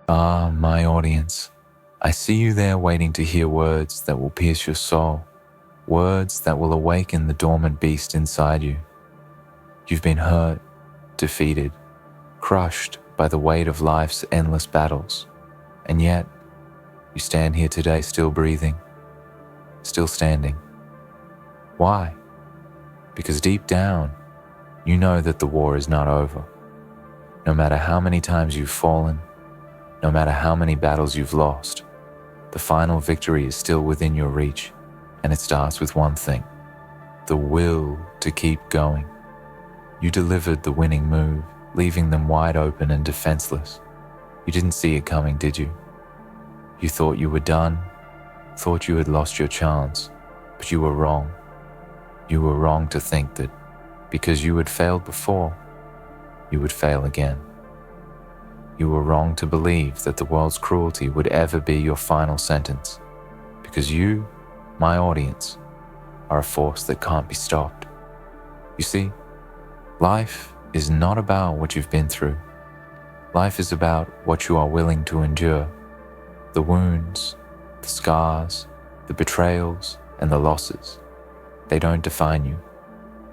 Ah, my audience, I see you there waiting to hear words that will pierce your soul, words that will awaken the dormant beast inside you. You've been hurt, defeated, crushed by the weight of life's endless battles, and yet you stand here today still breathing, still standing. Why? Because deep down, you know that the war is not over. No matter how many times you've fallen, no matter how many battles you've lost, the final victory is still within your reach, and it starts with one thing: the will to keep going. You delivered the winning move, leaving them wide open and defenseless. You didn't see it coming, did you? You thought you were done, thought you had lost your chance, but you were wrong. You were wrong to think that because you had failed before, you would fail again. You were wrong to believe that the world's cruelty would ever be your final sentence, because you, my audience, are a force that can't be stopped. You see, life is not about what you've been through. Life is about what you are willing to endure. The wounds, the scars, the betrayals, and the losses. They don't define you.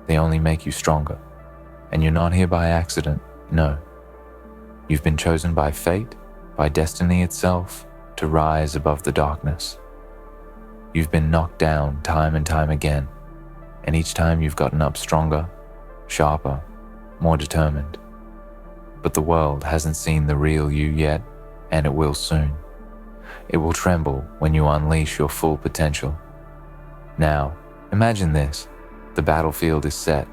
They only make you stronger. And you're not here by accident, no. You've been chosen by fate, by destiny itself, to rise above the darkness. You've been knocked down time and time again, and each time you've gotten up stronger, sharper, more determined. But the world hasn't seen the real you yet, and it will soon. It will tremble when you unleash your full potential. Now, imagine this. The battlefield is set.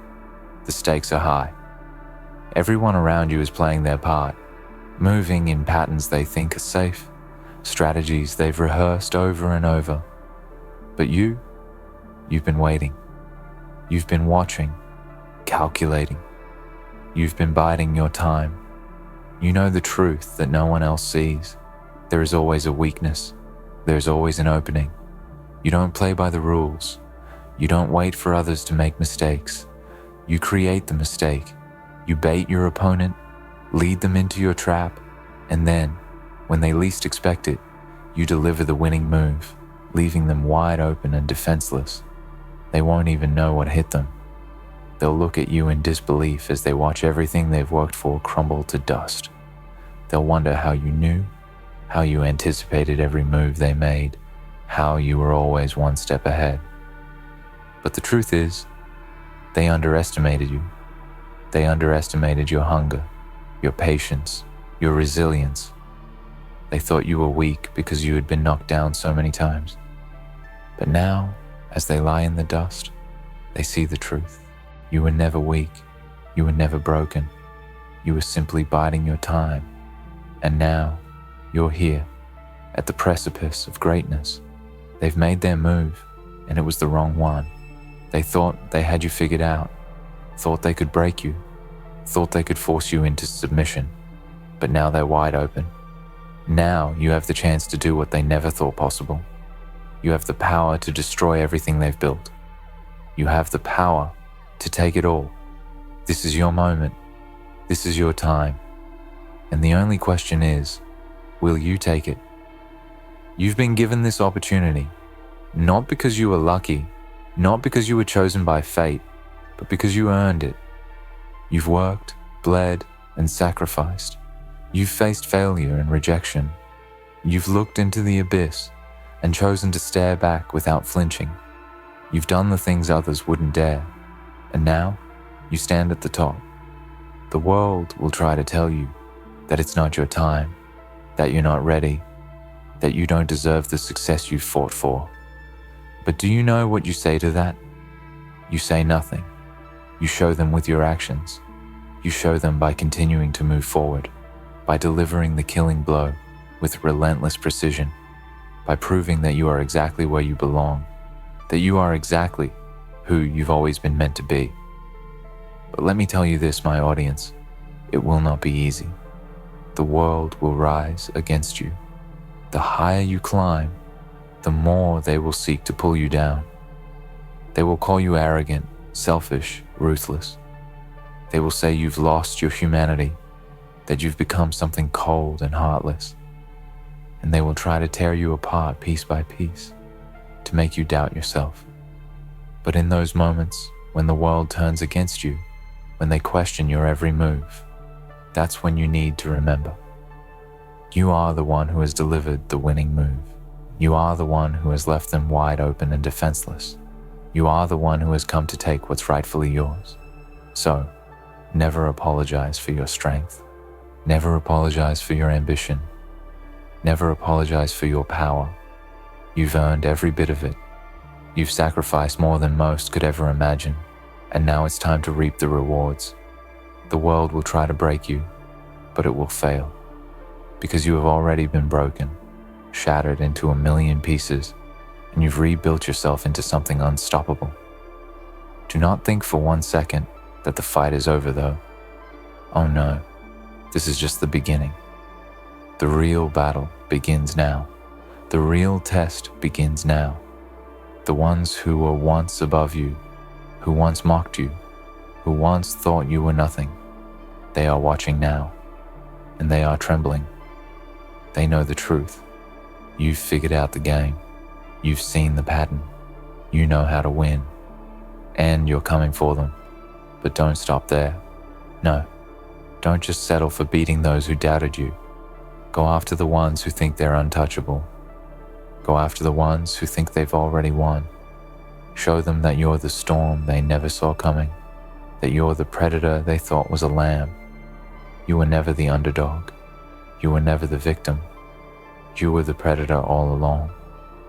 The stakes are high. Everyone around you is playing their part, moving in patterns they think are safe, strategies they've rehearsed over and over. But you've been waiting. You've been watching, calculating. You've been biding your time. You know the truth that no one else sees. There is always a weakness. There's always an opening. You don't play by the rules. You don't wait for others to make mistakes. You create the mistake. You bait your opponent, lead them into your trap, and then, when they least expect it, you deliver the winning move, leaving them wide open and defenseless. They won't even know what hit them. They'll look at you in disbelief as they watch everything they've worked for crumble to dust. They'll wonder how you knew, how you anticipated every move they made, how you were always one step ahead. But the truth is, they underestimated you. They underestimated your hunger, your patience, your resilience. They thought you were weak because you had been knocked down so many times. But now, as they lie in the dust, they see the truth. You were never weak. You were never broken. You were simply biding your time. And now, you're here, at the precipice of greatness. They've made their move, and it was the wrong one. They thought they had you figured out, thought they could break you, thought they could force you into submission. But now they're wide open. Now you have the chance to do what they never thought possible. You have the power to destroy everything they've built. You have the power to take it all. This is your moment. This is your time. And the only question is, will you take it? You've been given this opportunity, not because you were lucky, not because you were chosen by fate, but because you earned it. You've worked, bled, and sacrificed. You've faced failure and rejection. You've looked into the abyss and chosen to stare back without flinching. You've done the things others wouldn't dare, and now you stand at the top. The world will try to tell you that it's not your time, that you're not ready, that you don't deserve the success you've fought for. But do you know what you say to that? You say nothing. You show them with your actions. You show them by continuing to move forward, by delivering the killing blow with relentless precision, by proving that you are exactly where you belong, that you are exactly who you've always been meant to be. But let me tell you this, my audience, it will not be easy. The world will rise against you. The higher you climb, the more they will seek to pull you down. They will call you arrogant, selfish, ruthless. They will say you've lost your humanity, that you've become something cold and heartless. and they will try to tear you apart piece by piece to make you doubt yourself. But in those moments when the world turns against you, when they question your every move, that's when you need to remember. You are the one who has delivered the winning move. You are the one who has left them wide open and defenseless. You are the one who has come to take what's rightfully yours. So, never apologize for your strength. Never apologize for your ambition. Never apologize for your power. You've earned every bit of it. You've sacrificed more than most could ever imagine, and now it's time to reap the rewards. The world will try to break you, but it will fail, because you have already been broken, shattered into a million pieces, and you've rebuilt yourself into something unstoppable. Do not think for 1 second that the fight is over though. Oh no, this is just the beginning. The real battle begins now. The real test begins now. The ones who were once above you, who once mocked you, who once thought you were nothing, they are watching now, and they are trembling. They know the truth. You've figured out the game. You've seen the pattern. You know how to win. And you're coming for them. But don't stop there. No, don't just settle for beating those who doubted you. Go after the ones who think they're untouchable. Go after the ones who think they've already won. Show them that you're the storm they never saw coming, that you're the predator they thought was a lamb. You were never the underdog. You were never the victim. You were the predator all along,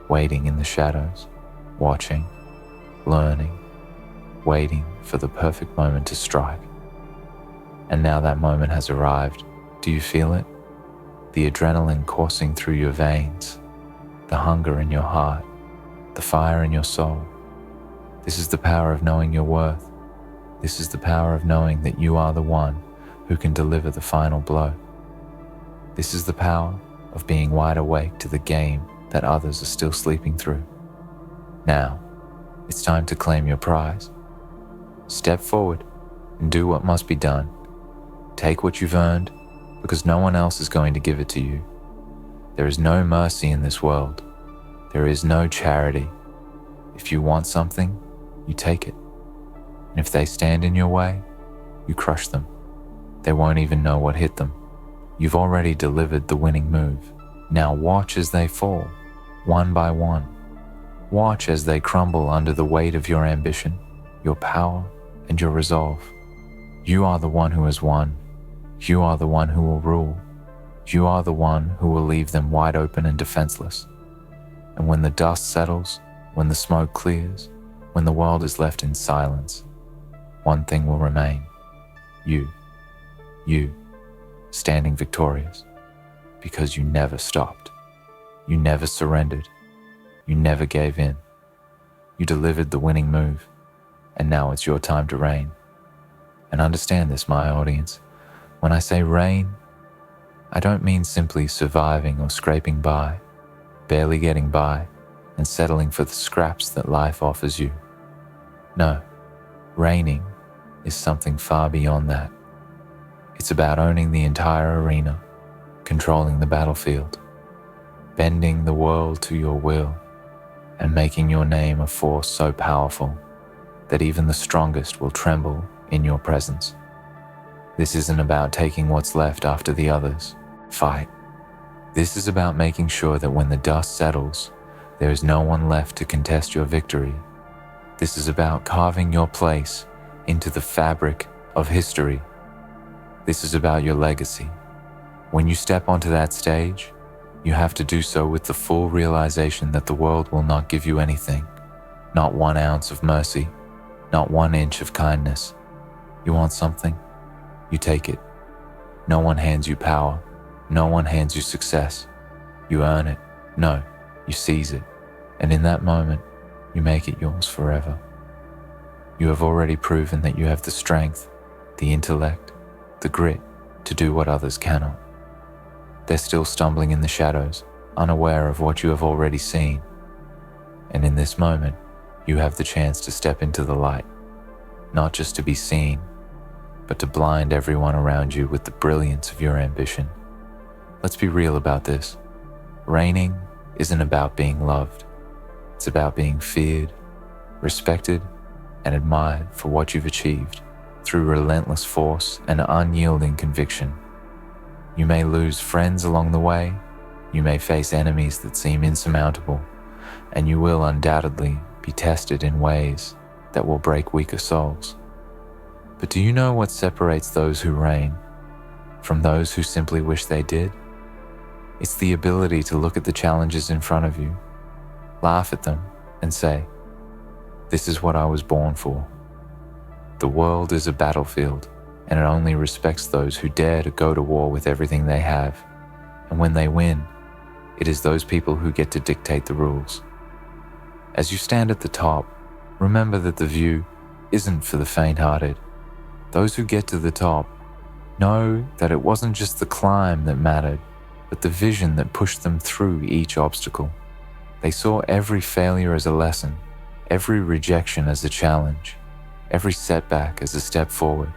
waiting in the shadows, watching, learning, waiting for the perfect moment to strike. And now that moment has arrived. Do you feel it? The adrenaline coursing through your veins, the hunger in your heart, the fire in your soul. This is the power of knowing your worth. This is the power of knowing that you are the one who can deliver the final blow. This is the power of being wide awake to the game that others are still sleeping through. Now, it's time to claim your prize. Step forward and do what must be done. Take what you've earned, because no one else is going to give it to you. There is no mercy in this world. There is no charity. If you want something, you take it. And if they stand in your way, you crush them. They won't even know what hit them. You've already delivered the winning move. Now watch as they fall, one by one. Watch as they crumble under the weight of your ambition, your power, and your resolve. You are the one who has won. You are the one who will rule. You are the one who will leave them wide open and defenseless. And when the dust settles, when the smoke clears, when the world is left in silence, one thing will remain. You, standing victorious, because you never stopped. You never surrendered. You never gave in. You delivered the winning move, and now it's your time to reign. And understand this, my audience. When I say reign, I don't mean simply surviving or scraping by, barely getting by, and settling for the scraps that life offers you. No, reigning is something far beyond that. It's about owning the entire arena, controlling the battlefield, bending the world to your will, and making your name a force so powerful that even the strongest will tremble in your presence. This isn't about taking what's left after the others fight. This is about making sure that when the dust settles, there is no one left to contest your victory. This is about carving your place into the fabric of history. This is about your legacy. When you step onto that stage, you have to do so with the full realization that the world will not give you anything, not 1 ounce of mercy, not 1 inch of kindness. You want something? You take it. No one hands you power. No one hands you success. You earn it. No, you seize it. And in that moment, you make it yours forever. You have already proven that you have the strength, the intellect, the grit to do what others cannot. They're still stumbling in the shadows, unaware of what you have already seen. And in this moment, you have the chance to step into the light, not just to be seen, but to blind everyone around you with the brilliance of your ambition. Let's be real about this. Reigning isn't about being loved. It's about being feared, respected, and admired for what you've achieved through relentless force and unyielding conviction. You may lose friends along the way, you may face enemies that seem insurmountable, and you will undoubtedly be tested in ways that will break weaker souls. But do you know what separates those who reign from those who simply wish they did? It's the ability to look at the challenges in front of you, laugh at them, and say, "This is what I was born for." The world is a battlefield, and it only respects those who dare to go to war with everything they have. And when they win, it is those people who get to dictate the rules. As you stand at the top, remember that the view isn't for the faint-hearted. Those who get to the top know that it wasn't just the climb that mattered, but the vision that pushed them through each obstacle. They saw every failure as a lesson, every rejection as a challenge, every setback as a step forward.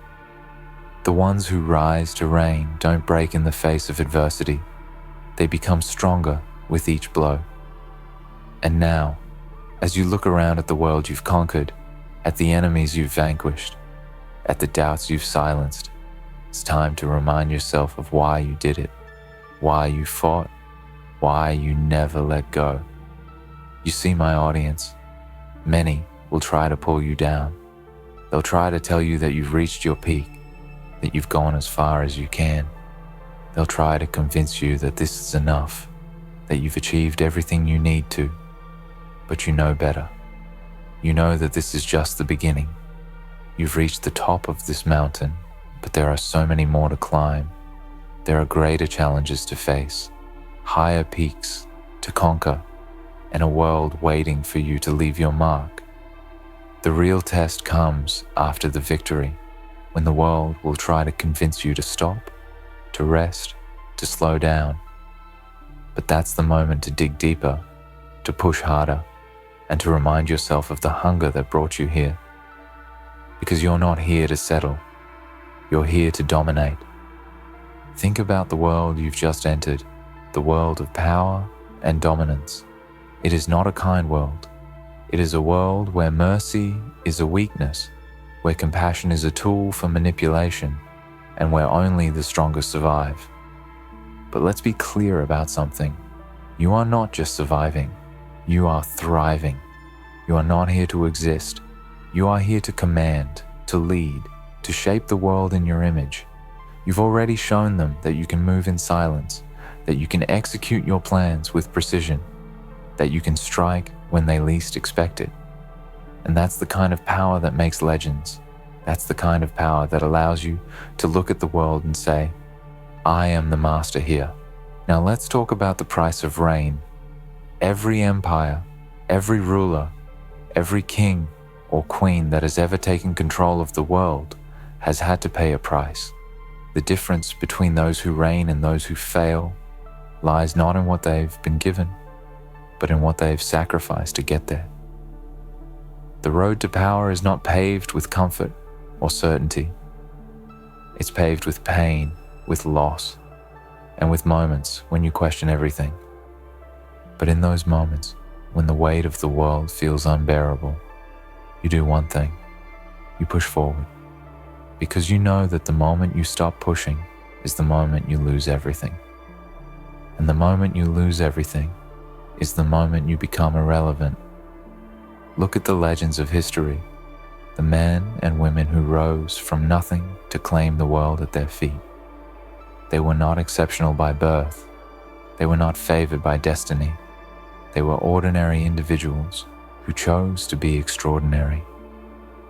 The ones who rise to reign don't break in the face of adversity. They become stronger with each blow. And now, as you look around at the world you've conquered, at the enemies you've vanquished, at the doubts you've silenced, it's time to remind yourself of why you did it, why you fought, why you never let go. You see, my audience, many will try to pull you down. They'll try to tell you that you've reached your peak, that you've gone as far as you can. They'll try to convince you that this is enough, that you've achieved everything you need to. But you know better. You know that this is just the beginning. You've reached the top of this mountain, but there are so many more to climb. There are greater challenges to face, higher peaks to conquer, and a world waiting for you to leave your mark. The real test comes after the victory, when the world will try to convince you to stop, to rest, to slow down. But that's the moment to dig deeper, to push harder, and to remind yourself of the hunger that brought you here. Because you're not here to settle, you're here to dominate. Think about the world you've just entered, the world of power and dominance. It is not a kind world. It is a world where mercy is a weakness, where compassion is a tool for manipulation, and where only the strongest survive. But let's be clear about something. You are not just surviving, you are thriving. You are not here to exist. You are here to command, to lead, to shape the world in your image. You've already shown them that you can move in silence, that you can execute your plans with precision, that you can strike when they least expect it. And that's the kind of power that makes legends. That's the kind of power that allows you to look at the world and say, "I am the master here." Now let's talk about the price of reign. Every empire, every ruler, every king or queen that has ever taken control of the world has had to pay a price. The difference between those who reign and those who fail lies not in what they've been given, but in what they've sacrificed to get there. The road to power is not paved with comfort or certainty. It's paved with pain, with loss, and with moments when you question everything. But in those moments, when the weight of the world feels unbearable, you do one thing: you push forward. Because you know that the moment you stop pushing is the moment you lose everything. And the moment you lose everything is the moment you become irrelevant. Look at the legends of history, the men and women who rose from nothing to claim the world at their feet. They were not exceptional by birth. They were not favored by destiny. They were ordinary individuals who chose to be extraordinary.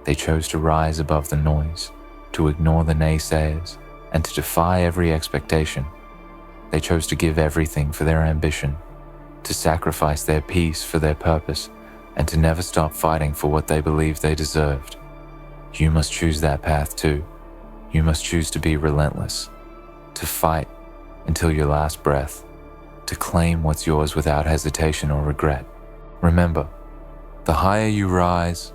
They chose to rise above the noise, to ignore the naysayers, and to defy every expectation. They chose to give everything for their ambition, to sacrifice their peace for their purpose, and to never stop fighting for what they believed they deserved. You must choose that path too. You must choose to be relentless, to fight until your last breath, to claim what's yours without hesitation or regret. Remember, the higher you rise,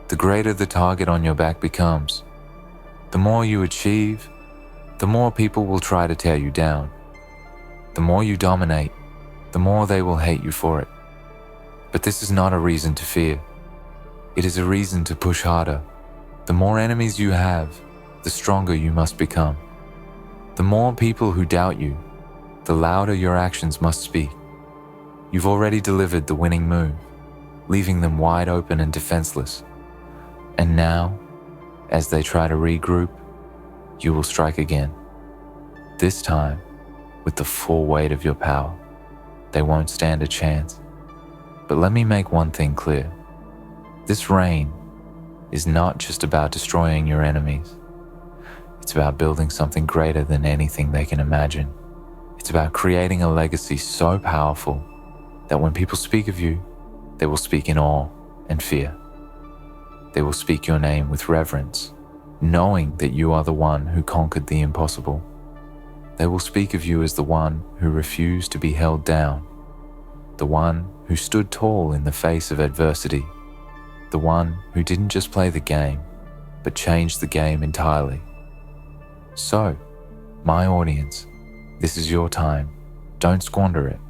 the greater the target on your back becomes. The more you achieve, the more people will try to tear you down. The more you dominate, the more they will hate you for it. But this is not a reason to fear. It is a reason to push harder. The more enemies you have, the stronger you must become. The more people who doubt you, the louder your actions must speak. You've already delivered the winning move, leaving them wide open and defenseless. And now, as they try to regroup, you will strike again. This time, with the full weight of your power. They won't stand a chance. But let me make one thing clear. This reign is not just about destroying your enemies. It's about building something greater than anything they can imagine. It's about creating a legacy so powerful that when people speak of you, they will speak in awe and fear. They will speak your name with reverence, knowing that you are the one who conquered the impossible. They will speak of you as the one who refused to be held down, the one who stood tall in the face of adversity, the one who didn't just play the game, but changed the game entirely. So, my audience, this is your time. Don't squander it.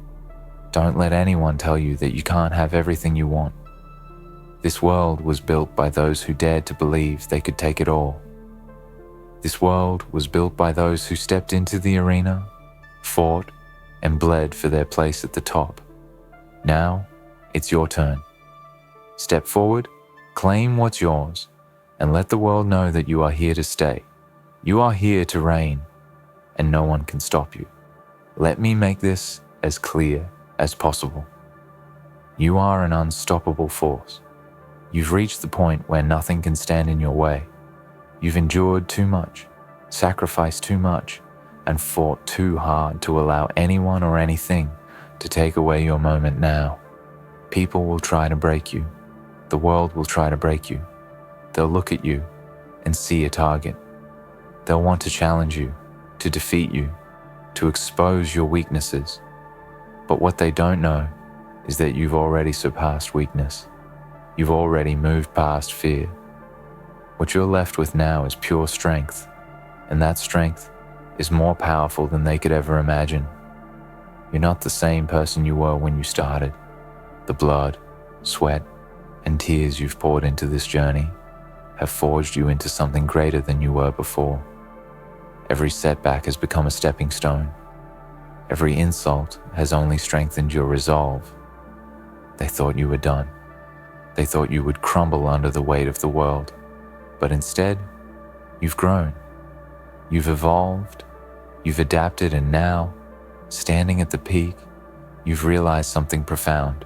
Don't let anyone tell you that you can't have everything you want. This world was built by those who dared to believe they could take it all. This world was built by those who stepped into the arena, fought, and bled for their place at the top. Now, it's your turn. Step forward, claim what's yours, and let the world know that you are here to stay. You are here to reign, and no one can stop you. Let me make this as clear as possible. You are an unstoppable force. You've reached the point where nothing can stand in your way. You've endured too much, sacrificed too much, and fought too hard to allow anyone or anything to take away your moment now. People will try to break you. The world will try to break you. They'll look at you and see a target. They'll want to challenge you, to defeat you, to expose your weaknesses. But what they don't know is that you've already surpassed weakness. You've already moved past fear. What you're left with now is pure strength, and that strength is more powerful than they could ever imagine. You're not the same person you were when you started. The blood, sweat, and tears you've poured into this journey have forged you into something greater than you were before. Every setback has become a stepping stone. Every insult has only strengthened your resolve. They thought you were done. They thought you would crumble under the weight of the world. But instead, you've grown. You've evolved. You've adapted, and now, standing at the peak, you've realized something profound.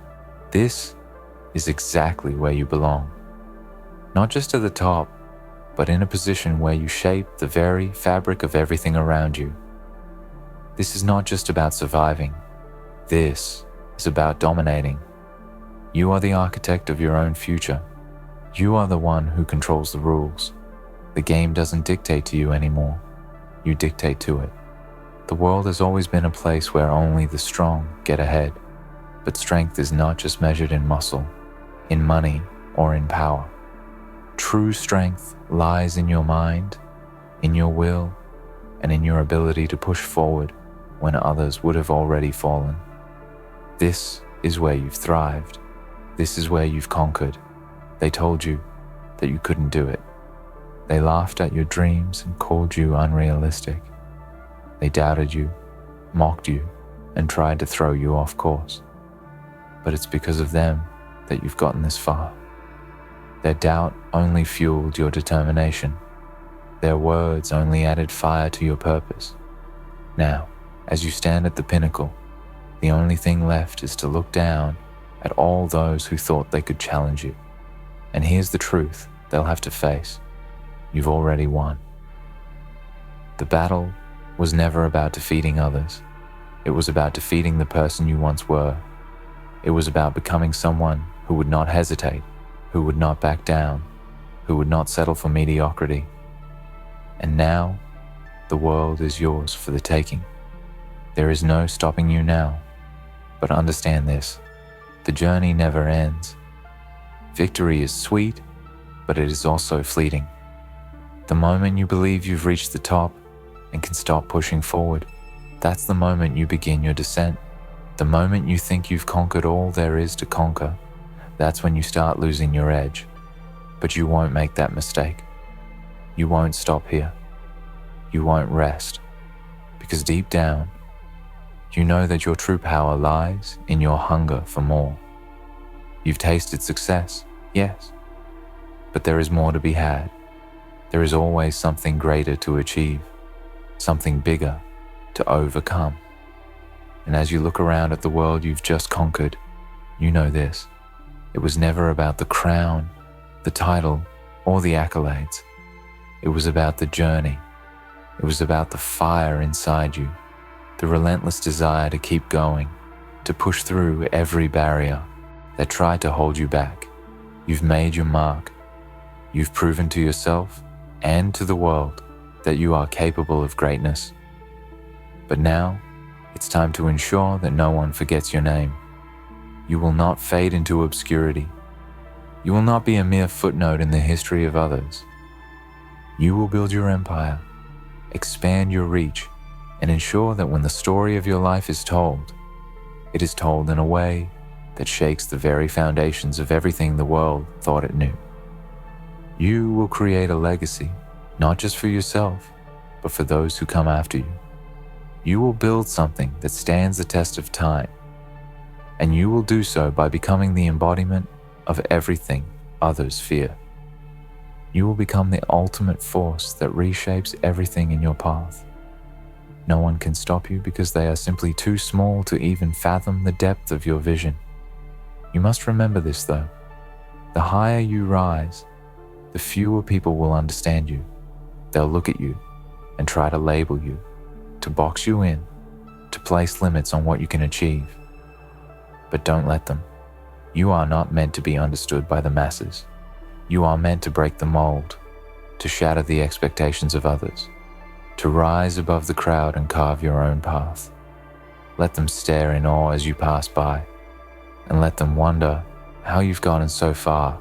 This is exactly where you belong. Not just at the top, but in a position where you shape the very fabric of everything around you. This is not just about surviving. This is about dominating. You are the architect of your own future. You are the one who controls the rules. The game doesn't dictate to you anymore. You dictate to it. The world has always been a place where only the strong get ahead. But strength is not just measured in muscle, in money, or in power. True strength lies in your mind, in your will, and in your ability to push forward when others would have already fallen. This is where you've thrived. This is where you've conquered. They told you that you couldn't do it. They laughed at your dreams and called you unrealistic. They doubted you, mocked you, and tried to throw you off course. But it's because of them that you've gotten this far. Their doubt only fueled your determination. Their words only added fire to your purpose. Now, as you stand at the pinnacle, the only thing left is to look down at all those who thought they could challenge you. And here's the truth they'll have to face. You've already won. The battle was never about defeating others. It was about defeating the person you once were. It was about becoming someone who would not hesitate, who would not back down, who would not settle for mediocrity. And now, the world is yours for the taking. There is no stopping you now. But understand this, the journey never ends. Victory is sweet, but it is also fleeting. The moment you believe you've reached the top and can stop pushing forward, that's the moment you begin your descent. The moment you think you've conquered all there is to conquer, that's when you start losing your edge. But you won't make that mistake. You won't stop here. You won't rest. Because deep down, you know that your true power lies in your hunger for more. You've tasted success, yes, but there is more to be had. There is always something greater to achieve, something bigger to overcome. And as you look around at the world you've just conquered, you know this: it was never about the crown, the title, or the accolades. It was about the journey. It was about the fire inside you, the relentless desire to keep going, to push through every barrier that tried to hold you back. You've made your mark. You've proven to yourself and to the world that you are capable of greatness. But now, it's time to ensure that no one forgets your name. You will not fade into obscurity. You will not be a mere footnote in the history of others. You will build your empire, expand your reach, and ensure that when the story of your life is told, it is told in a way that shakes the very foundations of everything the world thought it knew. You will create a legacy, not just for yourself, but for those who come after you. You will build something that stands the test of time, and you will do so by becoming the embodiment of everything others fear. You will become the ultimate force that reshapes everything in your path. No one can stop you because they are simply too small to even fathom the depth of your vision. You must remember this though. The higher you rise, the fewer people will understand you. They'll look at you and try to label you, to box you in, to place limits on what you can achieve. But don't let them. You are not meant to be understood by the masses. You are meant to break the mold, to shatter the expectations of others, to rise above the crowd and carve your own path. Let them stare in awe as you pass by, and let them wonder how you've gotten so far,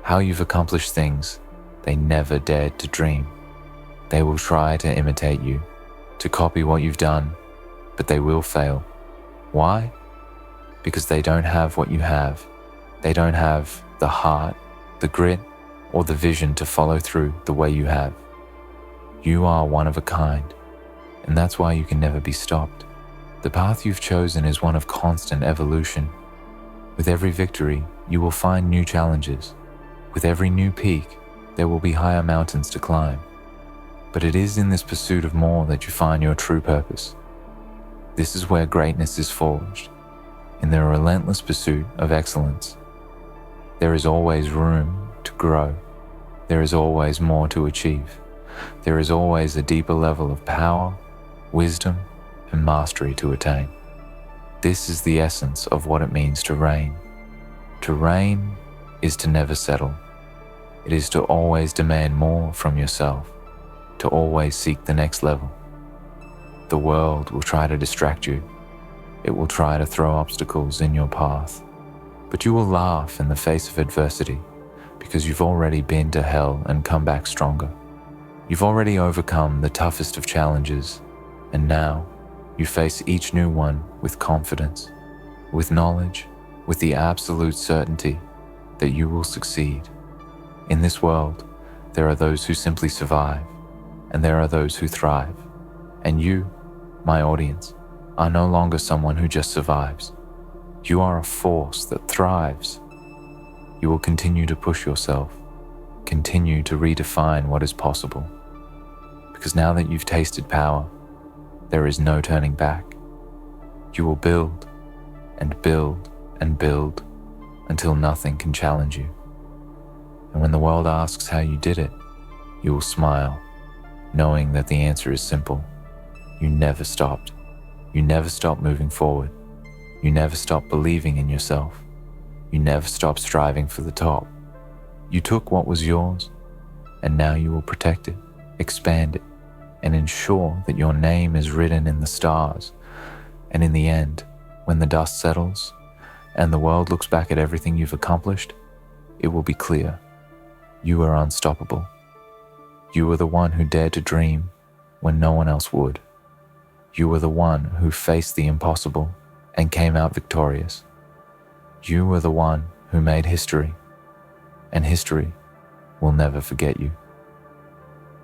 how you've accomplished things they never dared to dream. They will try to imitate you, to copy what you've done, but they will fail. Why? Because they don't have what you have. They don't have the heart, the grit, or the vision to follow through the way you have. You are one of a kind, and that's why you can never be stopped. The path you've chosen is one of constant evolution. With every victory, you will find new challenges. With every new peak, there will be higher mountains to climb. But it is in this pursuit of more that you find your true purpose. This is where greatness is forged, in the relentless pursuit of excellence. There is always room to grow. There is always more to achieve. There is always a deeper level of power, wisdom, and mastery to attain. This is the essence of what it means to reign. To reign is to never settle. It is to always demand more from yourself, to always seek the next level. The world will try to distract you. It will try to throw obstacles in your path. But you will laugh in the face of adversity because you've already been to hell and come back stronger. You've already overcome the toughest of challenges, and now you face each new one with confidence, with knowledge, with the absolute certainty that you will succeed. In this world, there are those who simply survive, and there are those who thrive. And you, my audience, are no longer someone who just survives. You are a force that thrives. You will continue to push yourself, continue to redefine what is possible. Because now that you've tasted power, there is no turning back. You will build and build and build until nothing can challenge you. And when the world asks how you did it, you will smile, knowing that the answer is simple. You never stopped. You never stopped moving forward. You never stopped believing in yourself. You never stopped striving for the top. You took what was yours, and now you will protect it, expand it, and ensure that your name is written in the stars. And in the end, when the dust settles and the world looks back at everything you've accomplished, it will be clear. You are unstoppable. You were the one who dared to dream when no one else would. You were the one who faced the impossible and came out victorious. You were the one who made history, and history will never forget you.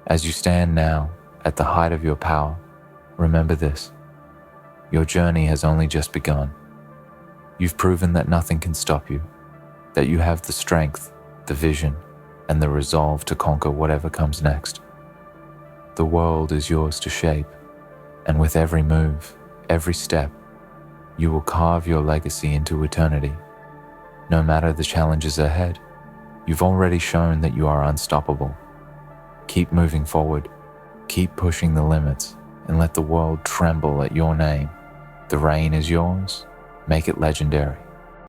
As you stand now at the height of your power, remember this: your journey has only just begun. You've proven that nothing can stop you, that you have the strength, the vision, and the resolve to conquer whatever comes next. The world is yours to shape, and with every move, every step, you will carve your legacy into eternity. No matter the challenges ahead, you've already shown that you are unstoppable. Keep moving forward, keep pushing the limits, and let the world tremble at your name. The reign is yours. Make it legendary.